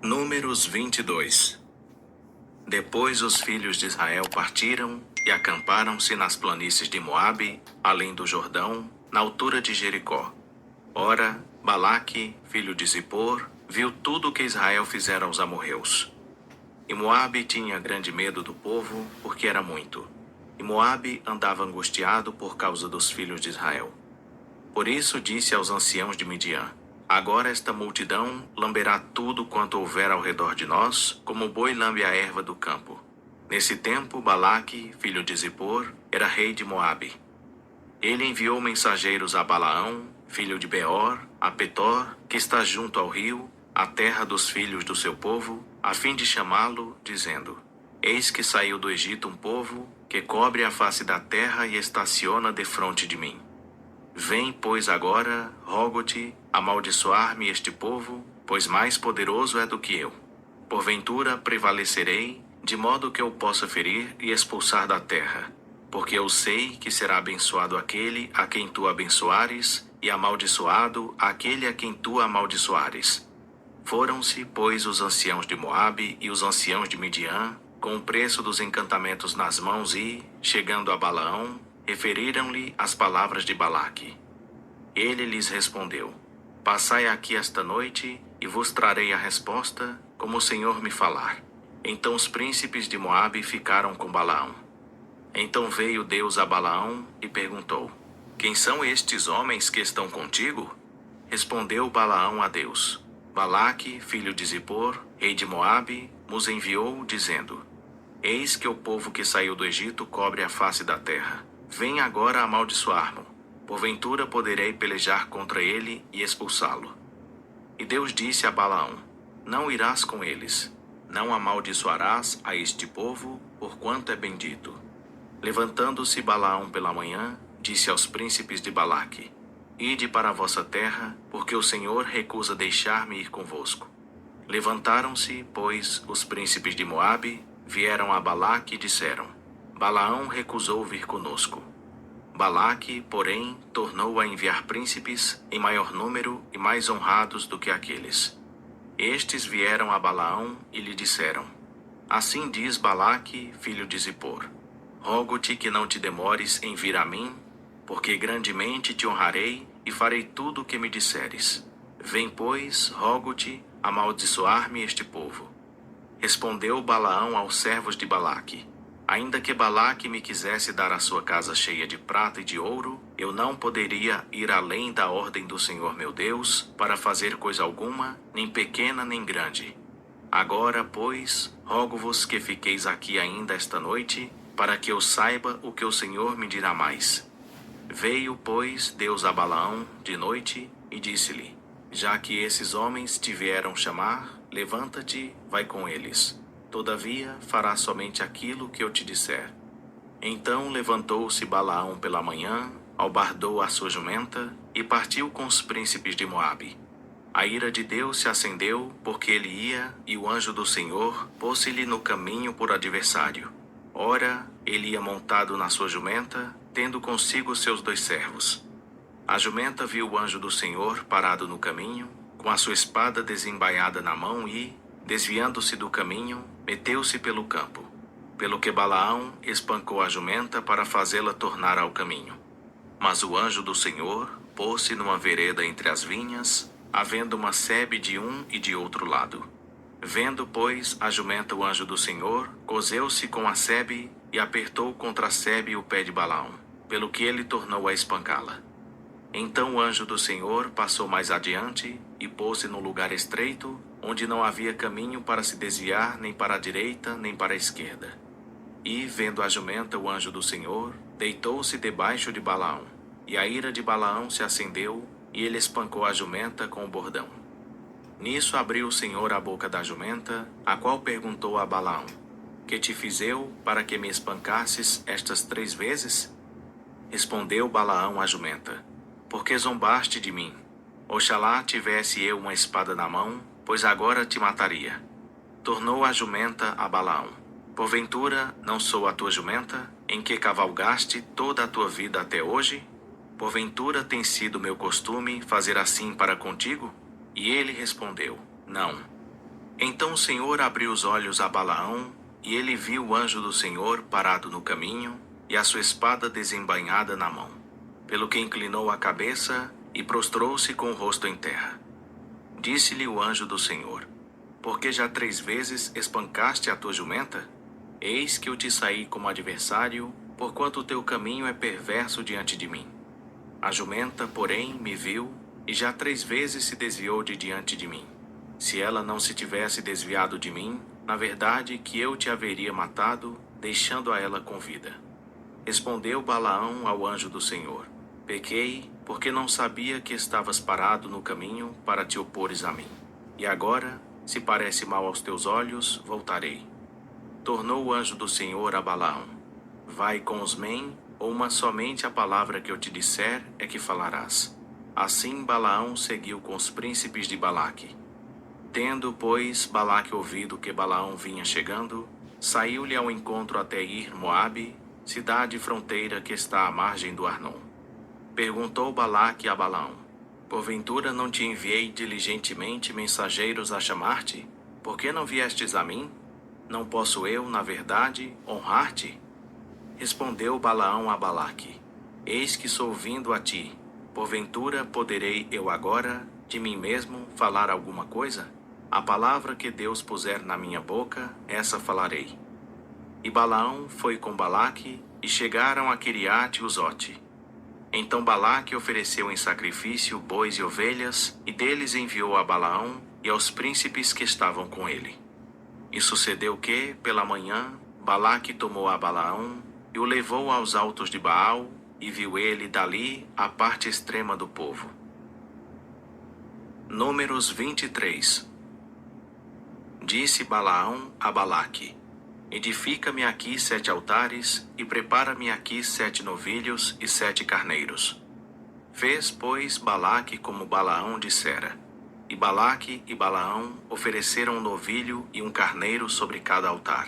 Números 22. Depois os filhos de Israel partiram e acamparam-se nas planícies de Moabe, além do Jordão, na altura de Jericó. Ora, Balaque, filho de Zippor, viu tudo o que Israel fizera aos amorreus. E Moabe tinha grande medo do povo, porque era muito. E Moabe andava angustiado por causa dos filhos de Israel. Por isso disse aos anciãos de Midian: Agora esta multidão lamberá tudo quanto houver ao redor de nós, como o boi lambe a erva do campo. Nesse tempo, Balaque, filho de Zippor, era rei de Moabe. Ele enviou mensageiros a Balaão, filho de Beor, a Petor, que está junto ao rio, a terra dos filhos do seu povo, a fim de chamá-lo, dizendo: Eis que saiu do Egito um povo, que cobre a face da terra e estaciona defronte de mim. Vem, pois, agora, rogo-te, amaldiçoar-me este povo, pois mais poderoso é do que eu. Porventura prevalecerei, de modo que eu possa ferir e expulsar da terra. Porque eu sei que será abençoado aquele a quem tu abençoares, e amaldiçoado aquele a quem tu amaldiçoares. Foram-se, pois, os anciãos de Moabe e os anciãos de Midian, com o preço dos encantamentos nas mãos e, chegando a Balaão, referiram-lhe as palavras de Balaque. Ele lhes respondeu: Passai aqui esta noite, e vos trarei a resposta, como o Senhor me falar. Então os príncipes de Moabe ficaram com Balaão. Então veio Deus a Balaão e perguntou: Quem são estes homens que estão contigo? Respondeu Balaão a Deus: Balaque, filho de Zippor, rei de Moabe, nos enviou, dizendo: Eis que o povo que saiu do Egito cobre a face da terra. Vem agora amaldiçoar-mo. Porventura poderei pelejar contra ele e expulsá-lo. E Deus disse a Balaão: Não irás com eles. Não amaldiçoarás a este povo, porquanto é bendito. Levantando-se Balaão pela manhã, disse aos príncipes de Balaque: Ide para a vossa terra, porque o Senhor recusa deixar-me ir convosco. Levantaram-se, pois, os príncipes de Moabe, vieram a Balaque e disseram: Balaão recusou vir conosco. Balaque, porém, tornou a enviar príncipes em maior número e mais honrados do que aqueles. Estes vieram a Balaão e lhe disseram: Assim diz Balaque, filho de Zippor: Rogo-te que não te demores em vir a mim, porque grandemente te honrarei e farei tudo o que me disseres. Vem, pois, rogo-te, amaldiçoar-me este povo. Respondeu Balaão aos servos de Balaque: Ainda que Balaque me quisesse dar a sua casa cheia de prata e de ouro, eu não poderia ir além da ordem do Senhor meu Deus para fazer coisa alguma, nem pequena nem grande. Agora, pois, rogo-vos que fiqueis aqui ainda esta noite, para que eu saiba o que o Senhor me dirá mais. Veio, pois, Deus a Balaão de noite e disse-lhe: Já que esses homens te vieram chamar, levanta-te, vai com eles. Todavia, farás somente aquilo que eu te disser. Então levantou-se Balaão pela manhã, albardou a sua jumenta e partiu com os príncipes de Moabe. A ira de Deus se acendeu, porque ele ia, e o anjo do Senhor pôs-se-lhe no caminho por adversário. Ora, ele ia montado na sua jumenta, tendo consigo seus 2 servos. A jumenta viu o anjo do Senhor parado no caminho, com a sua espada desembaiada na mão e, desviando-se do caminho, meteu-se pelo campo. Pelo que Balaão espancou a jumenta para fazê-la tornar ao caminho. Mas o anjo do Senhor pôs-se numa vereda entre as vinhas, havendo uma sebe de um e de outro lado. Vendo, pois, a jumenta o anjo do Senhor, coseu-se com a sebe e apertou contra a sebe o pé de Balaão, pelo que ele tornou a espancá-la. Então o anjo do Senhor passou mais adiante e pôs-se num lugar estreito, onde não havia caminho para se desviar nem para a direita nem para a esquerda. E, vendo a jumenta o anjo do Senhor, deitou-se debaixo de Balaão. E a ira de Balaão se acendeu, e ele espancou a jumenta com o bordão. Nisso abriu o Senhor a boca da jumenta, a qual perguntou a Balaão: Que te fiz eu, para que me espancasses estas 3 vezes? Respondeu Balaão à jumenta: Porque zombaste de mim. Oxalá tivesse eu uma espada na mão, pois agora te mataria. Tornou a jumenta a Balaão: Porventura não sou a tua jumenta, em que cavalgaste toda a tua vida até hoje? Porventura tem sido meu costume fazer assim para contigo? E ele respondeu: Não. Então o Senhor abriu os olhos a Balaão, e ele viu o anjo do Senhor parado no caminho, e a sua espada desembainhada na mão. Pelo que inclinou a cabeça, e prostrou-se com o rosto em terra. Disse-lhe o anjo do Senhor: Porque já 3 vezes espancaste a tua jumenta? Eis que eu te saí como adversário, porquanto o teu caminho é perverso diante de mim. A jumenta, porém, me viu, e já 3 vezes se desviou de diante de mim. Se ela não se tivesse desviado de mim, na verdade que eu te haveria matado, deixando a ela com vida. Respondeu Balaão ao anjo do Senhor: Pequei, porque não sabia que estavas parado no caminho para te opores a mim. E agora, se parece mal aos teus olhos, voltarei. Tornou o anjo do Senhor a Balaão: Vai com os men, ou uma somente a palavra que eu te disser é que falarás. Assim Balaão seguiu com os príncipes de Balaque. Tendo, pois, Balaque ouvido que Balaão vinha chegando, saiu-lhe ao encontro até Ir Moabe, cidade fronteira que está à margem do Arnon. Perguntou Balaque a Balaão: Porventura não te enviei diligentemente mensageiros a chamar-te? Por que não viestes a mim? Não posso eu, na verdade, honrar-te? Respondeu Balaão a Balaque: Eis que sou vindo a ti. Porventura poderei eu agora, de mim mesmo, falar alguma coisa? A palavra que Deus puser na minha boca, essa falarei. E Balaão foi com Balaque, e chegaram a Quiriate-Uzote. Então Balaque ofereceu em sacrifício bois e ovelhas, e deles enviou a Balaão e aos príncipes que estavam com ele. E sucedeu que, pela manhã, Balaque tomou a Balaão e o levou aos altos de Baal, e viu ele dali a parte extrema do povo. Números 23. Disse Balaão a Balaque: Edifica-me aqui 7 altares, e prepara-me aqui 7 novilhos e 7 carneiros. Fez, pois, Balaque como Balaão dissera. E Balaque e Balaão ofereceram um novilho e um carneiro sobre cada altar.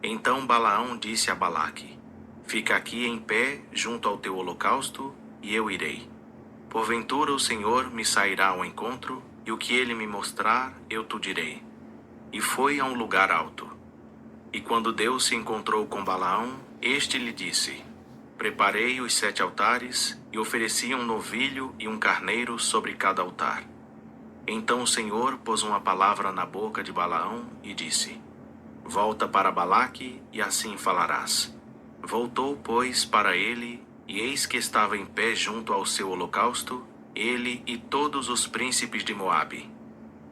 Então Balaão disse a Balaque: Fica aqui em pé junto ao teu holocausto, e eu irei. Porventura o Senhor me sairá ao encontro, e o que ele me mostrar, eu te direi. E foi a um lugar alto. E quando Deus se encontrou com Balaão, este lhe disse: Preparei os 7 altares, e ofereci um novilho e um carneiro sobre cada altar. Então o Senhor pôs uma palavra na boca de Balaão e disse: Volta para Balaque, e assim falarás. Voltou, pois, para ele, e eis que estava em pé junto ao seu holocausto, ele e todos os príncipes de Moabe.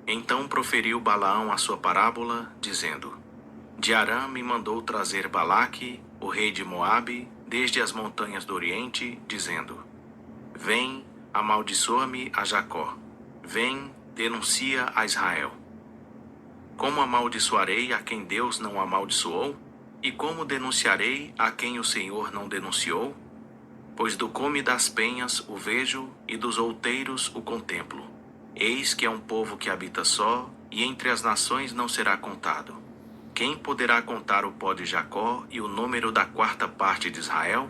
Então proferiu Balaão a sua parábola, dizendo: De Arã me mandou trazer Balaque, o rei de Moabe, desde as montanhas do Oriente, dizendo: Vem, amaldiçoa-me a Jacó. Vem, denuncia a Israel. Como amaldiçoarei a quem Deus não amaldiçoou? E como denunciarei a quem o Senhor não denunciou? Pois do cume das penhas o vejo, e dos outeiros o contemplo. Eis que é um povo que habita só, e entre as nações não será contado. Quem poderá contar o pó de Jacó e o número da 4ª parte de Israel?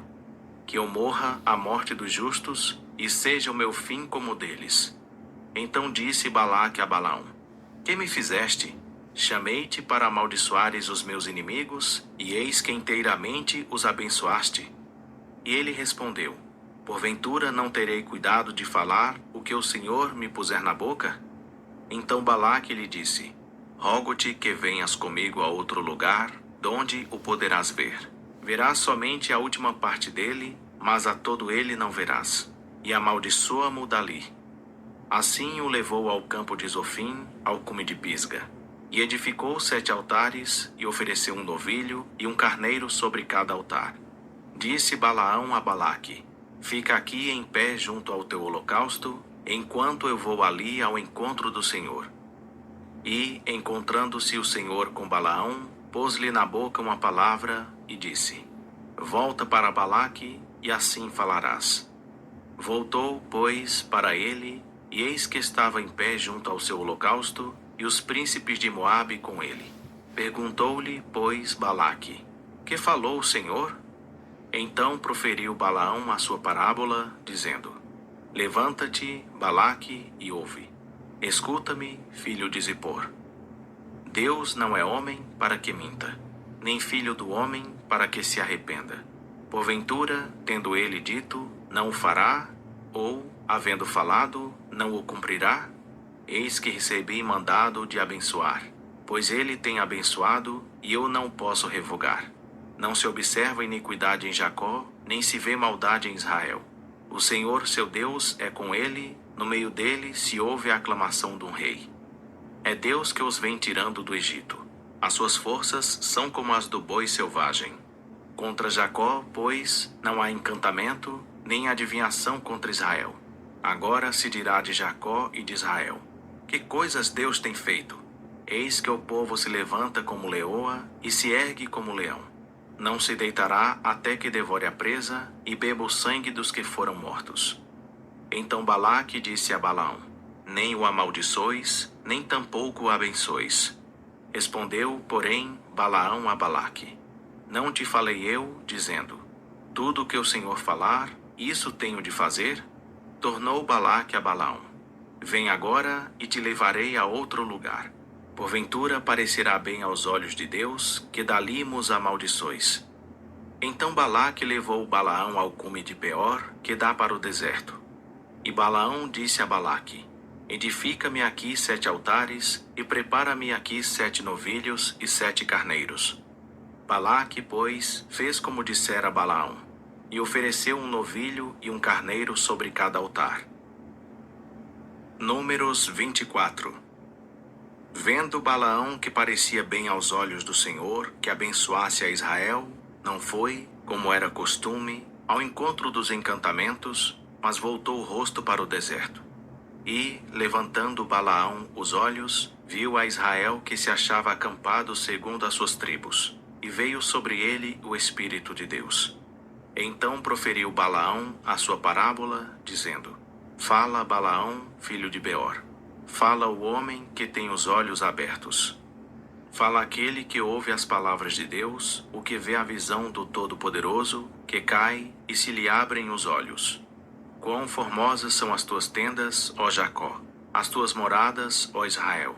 Que eu morra a morte dos justos, e seja o meu fim como o deles. Então disse Balaque a Balaão: Que me fizeste? Chamei-te para amaldiçoares os meus inimigos, e eis que inteiramente os abençoaste. E ele respondeu: Porventura não terei cuidado de falar o que o Senhor me puser na boca? Então Balaque lhe disse: Rogo-te que venhas comigo a outro lugar, donde o poderás ver. Verás somente a última parte dele, mas a todo ele não verás. E amaldiçoa-mo dali. Assim o levou ao campo de Zofim, ao cume de Pisga. E edificou 7 altares, e ofereceu um novilho e um carneiro sobre cada altar. Disse Balaão a Balaque: Fica aqui em pé junto ao teu holocausto, enquanto eu vou ali ao encontro do Senhor. E, encontrando-se o Senhor com Balaão, pôs-lhe na boca uma palavra e disse: Volta para Balaque, e assim falarás. Voltou, pois, para ele, e eis que estava em pé junto ao seu holocausto, e os príncipes de Moabe com ele. Perguntou-lhe, pois, Balaque: Que falou o Senhor? Então proferiu Balaão a sua parábola, dizendo: Levanta-te, Balaque, e ouve. Escuta-me, filho de Zippor. Deus não é homem para que minta, nem filho do homem para que se arrependa. Porventura, tendo ele dito, não o fará, ou, havendo falado, não o cumprirá? Eis que recebi mandado de abençoar, pois ele tem abençoado, e eu não posso revogar. Não se observa iniquidade em Jacó, nem se vê maldade em Israel. O Senhor, seu Deus, é com ele, no meio dele se ouve a aclamação de um rei. É Deus que os vem tirando do Egito. As suas forças são como as do boi selvagem. Contra Jacó, pois, não há encantamento, nem adivinhação contra Israel. Agora se dirá de Jacó e de Israel: que coisas Deus tem feito? Eis que o povo se levanta como leoa e se ergue como leão. Não se deitará até que devore a presa e beba o sangue dos que foram mortos. Então Balaque disse a Balaão: nem o amaldiçoes, nem tampouco o abençoes. Respondeu, porém, Balaão a Balaque: não te falei eu, dizendo: tudo o que o Senhor falar, isso tenho de fazer? Tornou Balaque a Balaão: vem agora e te levarei a outro lugar. Porventura parecerá bem aos olhos de Deus que dali nos amaldiçoes. Então Balaque levou Balaão ao cume de Peor, que dá para o deserto. E Balaão disse a Balaque: edifica-me aqui 7 altares, e prepara-me aqui 7 novilhos e 7 carneiros. Balaque, pois, fez como dissera Balaão, e ofereceu um novilho e um carneiro sobre cada altar. Números 24. Vendo Balaão que parecia bem aos olhos do Senhor que abençoasse a Israel, não foi, como era costume, ao encontro dos encantamentos, mas voltou o rosto para o deserto. E, levantando Balaão os olhos, viu a Israel que se achava acampado segundo as suas tribos, e veio sobre ele o Espírito de Deus. Então proferiu Balaão a sua parábola, dizendo: fala, Balaão, filho de Beor. Fala o homem que tem os olhos abertos. Fala aquele que ouve as palavras de Deus, o que vê a visão do Todo-Poderoso, que cai e se lhe abrem os olhos. Quão formosas são as tuas tendas, ó Jacó, as tuas moradas, ó Israel.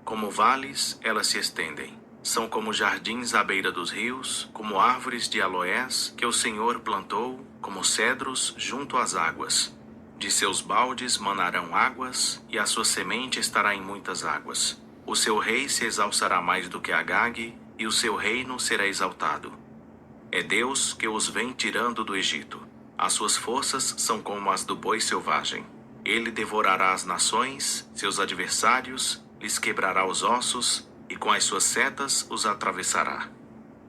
Como vales, elas se estendem. São como jardins à beira dos rios, como árvores de aloés que o Senhor plantou, como cedros junto às águas. De seus baldes manarão águas, e a sua semente estará em muitas águas. O seu rei se exalçará mais do que Agag, e o seu reino será exaltado. É Deus que os vem tirando do Egito. As suas forças são como as do boi selvagem. Ele devorará as nações, seus adversários, lhes quebrará os ossos, e com as suas setas os atravessará.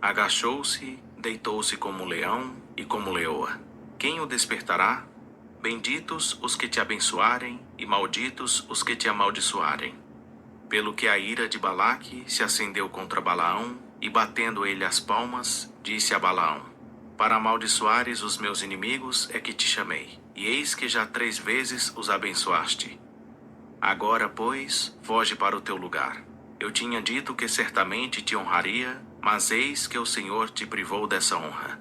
Agachou-se, deitou-se como leão e como leoa. Quem o despertará? Benditos os que te abençoarem, e malditos os que te amaldiçoarem. Pelo que a ira de Balaque se acendeu contra Balaão, e batendo ele as palmas, disse a Balaão: para amaldiçoares os meus inimigos é que te chamei, e eis que já 3 vezes os abençoaste. Agora, pois, foge para o teu lugar. Eu tinha dito que certamente te honraria, mas eis que o Senhor te privou dessa honra.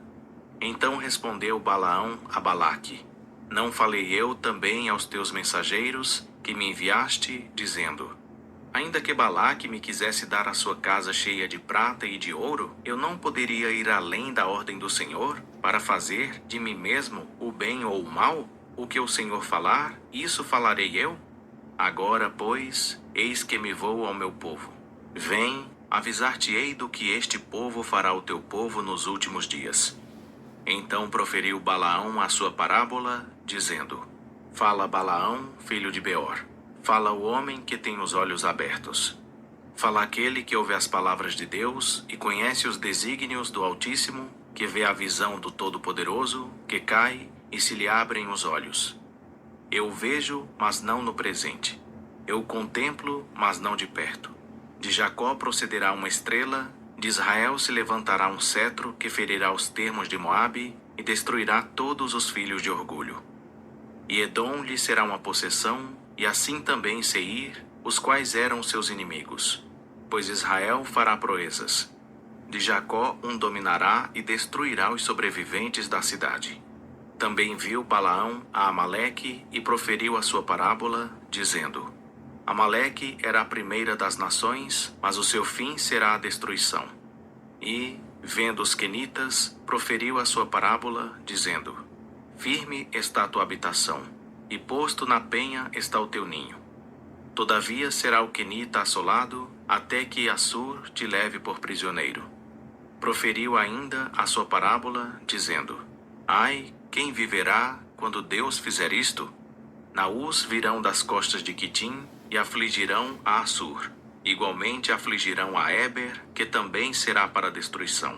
Então respondeu Balaão a Balaque: não falei eu também aos teus mensageiros, que me enviaste, dizendo: ainda que Balaque me quisesse dar a sua casa cheia de prata e de ouro, eu não poderia ir além da ordem do Senhor, para fazer de mim mesmo o bem ou o mal? O que o Senhor falar, isso falarei eu? Agora, pois, eis que me vou ao meu povo. Vem, avisar-te-ei do que este povo fará ao teu povo nos últimos dias. Então proferiu Balaão a sua parábola, dizendo: fala, Balaão, filho de Beor. Fala o homem que tem os olhos abertos. Fala aquele que ouve as palavras de Deus e conhece os desígnios do Altíssimo, que vê a visão do Todo-Poderoso, que cai e se lhe abrem os olhos. Eu o vejo, mas não no presente. Eu o contemplo, mas não de perto. De Jacó procederá uma estrela, de Israel se levantará um cetro que ferirá os termos de Moabe e destruirá todos os filhos de orgulho. E Edom lhe será uma possessão, e assim também Seir, os quais eram seus inimigos. Pois Israel fará proezas. De Jacó um dominará e destruirá os sobreviventes da cidade. Também viu Balaão a Amaleque e proferiu a sua parábola, dizendo: Amaleque era a primeira das nações, mas o seu fim será a destruição. E, vendo os quenitas, proferiu a sua parábola, dizendo: Firme está a tua habitação, e posto na penha está o teu ninho. Todavia será o quenita assolado, até que Assur te leve por prisioneiro. Proferiu ainda a sua parábola, dizendo: Ai, quem viverá quando Deus fizer isto? Naús virão das costas de Quitim e afligirão a Assur. Igualmente afligirão a Éber, que também será para destruição.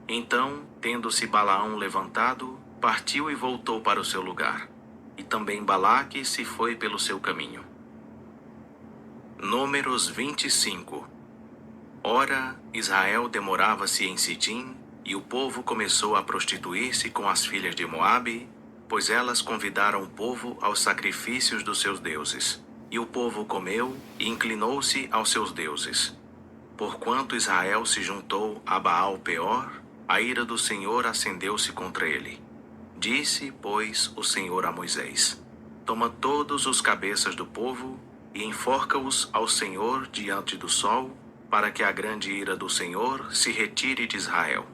Então, tendo-se Balaão levantado, partiu e voltou para o seu lugar. E também Balaque se foi pelo seu caminho. Números 25. Ora, Israel demorava-se em Sitim, e o povo começou a prostituir-se com as filhas de Moabe, pois elas convidaram o povo aos sacrifícios dos seus deuses. E o povo comeu e inclinou-se aos seus deuses. Porquanto Israel se juntou a Baal-Peor, a ira do Senhor acendeu-se contra ele. Disse, pois, o Senhor a Moisés: Toma todos os cabeças do povo e enforca-os ao Senhor diante do sol, para que a grande ira do Senhor se retire de Israel.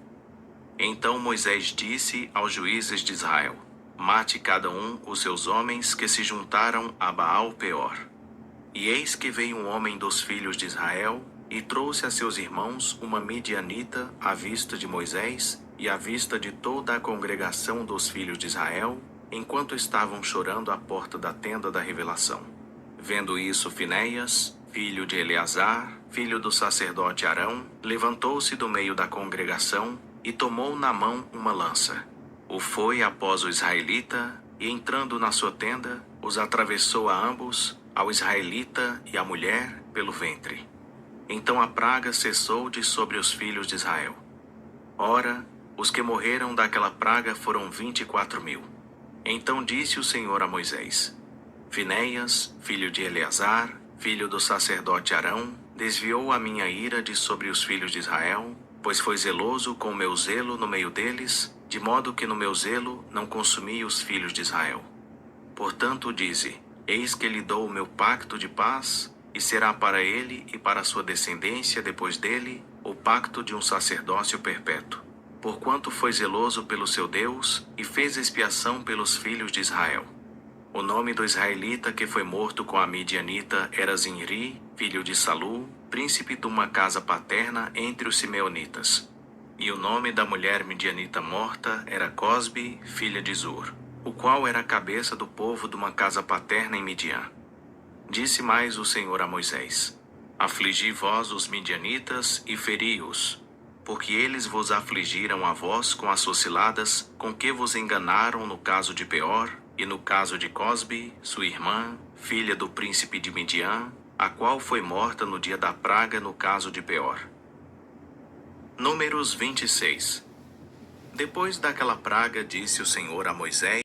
Então Moisés disse aos juízes de Israel: Mate cada um os seus homens que se juntaram a Baal-Peor. E eis que veio um homem dos filhos de Israel, e trouxe a seus irmãos uma midianita à vista de Moisés e à vista de toda a congregação dos filhos de Israel, enquanto estavam chorando à porta da tenda da revelação. Vendo isso, Finéias, filho de Eleazar, filho do sacerdote Arão, levantou-se do meio da congregação e tomou na mão uma lança. O foi após o israelita, e entrando na sua tenda, os atravessou a ambos, ao israelita e à mulher, pelo ventre. Então a praga cessou de sobre os filhos de Israel. Ora, os que morreram daquela praga foram 24.000. Então disse o Senhor a Moisés: Finéias, filho de Eleazar, filho do sacerdote Arão, desviou a minha ira de sobre os filhos de Israel, pois foi zeloso com o meu zelo no meio deles, de modo que no meu zelo não consumi os filhos de Israel. Portanto dize: Eis que lhe dou o meu pacto de paz, e será para ele e para sua descendência depois dele o pacto de um sacerdócio perpétuo, porquanto foi zeloso pelo seu Deus e fez expiação pelos filhos de Israel. O nome do israelita que foi morto com a midianita era Zinri, filho de Salu, príncipe de uma casa paterna entre os simeonitas. E o nome da mulher midianita morta era Cosbe, filha de Zur, o qual era a cabeça do povo de uma casa paterna em Midian. Disse mais o Senhor a Moisés: Afligi vós os midianitas e feri-os, porque eles vos afligiram a vós com as suas ciladas, com que vos enganaram no caso de Peor, e no caso de Cosbe, sua irmã, filha do príncipe de Midian, a qual foi morta no dia da praga no caso de Peor. Números 26. Depois daquela praga, disse o Senhor a Moisés: